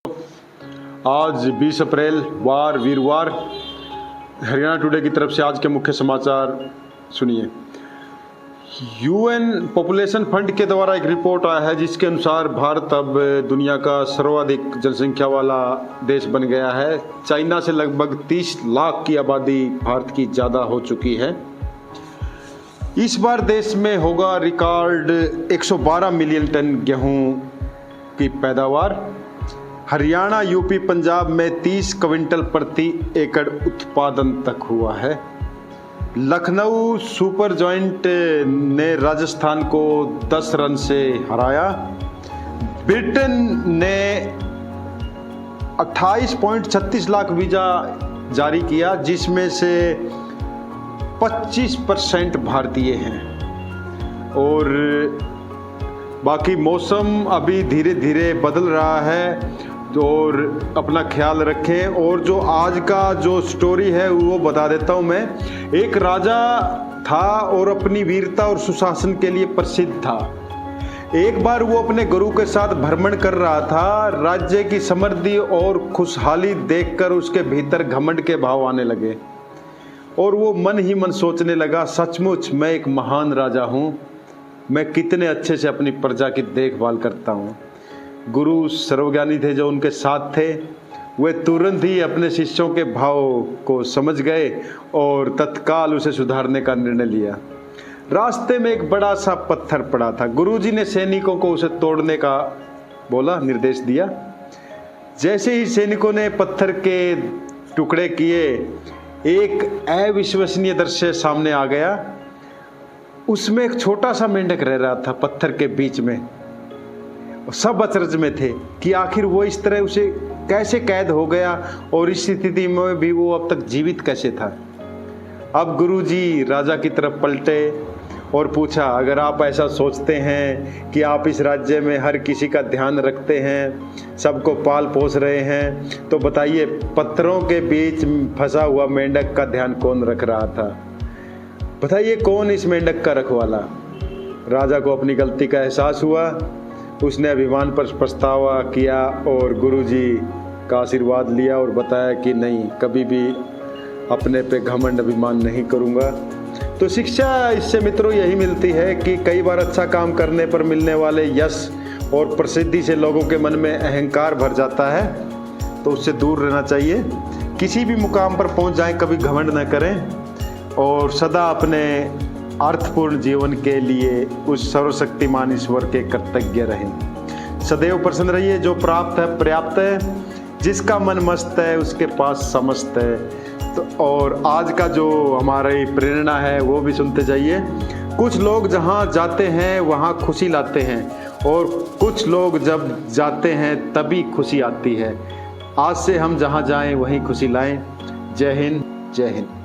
आज 20 अप्रैल वार वीरवार हरियाणा टुडे की तरफ से आज के मुख्य समाचार सुनिए। यूएन पॉपुलेशन फंड के द्वारा एक रिपोर्ट आया है जिसके अनुसार भारत अब दुनिया का सर्वाधिक जनसंख्या वाला देश बन गया है। चाइना से लगभग 30 लाख की आबादी भारत की ज़्यादा हो चुकी है। इस बार देश में होगा रिकॉर्ड 112 मिलियन टन गेहूं की पैदावार। हरियाणा, यूपी, पंजाब में 30 क्विंटल प्रति एकड़ उत्पादन तक हुआ है। लखनऊ सुपर जॉइंट ने राजस्थान को 10 रन से हराया। ब्रिटेन ने 28.36 लाख वीजा जारी किया, जिसमें से 25% भारतीय हैं। और बाकी मौसम अभी धीरे धीरे बदल रहा है और अपना ख्याल रखें। और जो आज का जो स्टोरी है वो बता देता हूँ मैं। एक राजा था और अपनी वीरता और सुशासन के लिए प्रसिद्ध था। एक बार वो अपने गुरु के साथ भ्रमण कर रहा था। राज्य की समृद्धि और खुशहाली देखकर उसके भीतर घमंड के भाव आने लगे और वो मन ही मन सोचने लगा, सचमुच मैं एक महान राजा हूँ, मैं कितने अच्छे से अपनी प्रजा की देखभाल करता हूँ। गुरु सर्वज्ञानी थे जो उनके साथ थे, वे तुरंत ही अपने शिष्यों के भाव को समझ गए और तत्काल उसे सुधारने का निर्णय लिया। रास्ते में एक बड़ा सा पत्थर पड़ा था। गुरुजी ने सैनिकों को उसे तोड़ने का निर्देश दिया। जैसे ही सैनिकों ने पत्थर के टुकड़े किए, एक अविश्वसनीय दृश्य सामने आ गया। उसमें एक छोटा सा मेंढक रह रहा था पत्थर के बीच में। सब अचरज में थे कि आखिर वो इस तरह उसे कैसे कैद हो गया और इस स्थिति में भी वो अब तक जीवित कैसे था। अब गुरुजी राजा की तरफ पलटे और पूछा, अगर आप ऐसा सोचते हैं कि आप इस राज्य में हर किसी का ध्यान रखते हैं, सबको पाल पोस रहे हैं, तो बताइए पत्थरों के बीच फंसा हुआ मेंढक का ध्यान कौन रख रहा था? बताइए कौन इस मेंढक का रखवाला? राजा को अपनी गलती का एहसास हुआ। उसने अभिमान पर पछतावा किया और गुरुजी का आशीर्वाद लिया और बताया कि नहीं, कभी भी अपने पे घमंड अभिमान नहीं करूँगा। तो शिक्षा इससे मित्रों यही मिलती है कि कई बार अच्छा काम करने पर मिलने वाले यश और प्रसिद्धि से लोगों के मन में अहंकार भर जाता है, तो उससे दूर रहना चाहिए। किसी भी मुकाम पर पहुंच जाएं, कभी घमंड न करें और सदा अपने अर्थपूर्ण जीवन के लिए उस सर्वशक्तिमान ईश्वर के कृतज्ञ रहें। सदैव प्रसन्न रहिए। जो प्राप्त है पर्याप्त है, जिसका मन मस्त है उसके पास समस्त है। तो और आज का जो हमारी प्रेरणा है वो भी सुनते जाइए। कुछ लोग जहाँ जाते हैं वहाँ खुशी लाते हैं और कुछ लोग जब जाते हैं तभी खुशी आती है। आज से हम जहाँ जाएं वहीं खुशी लाएं। जय हिंद, जय हिंद।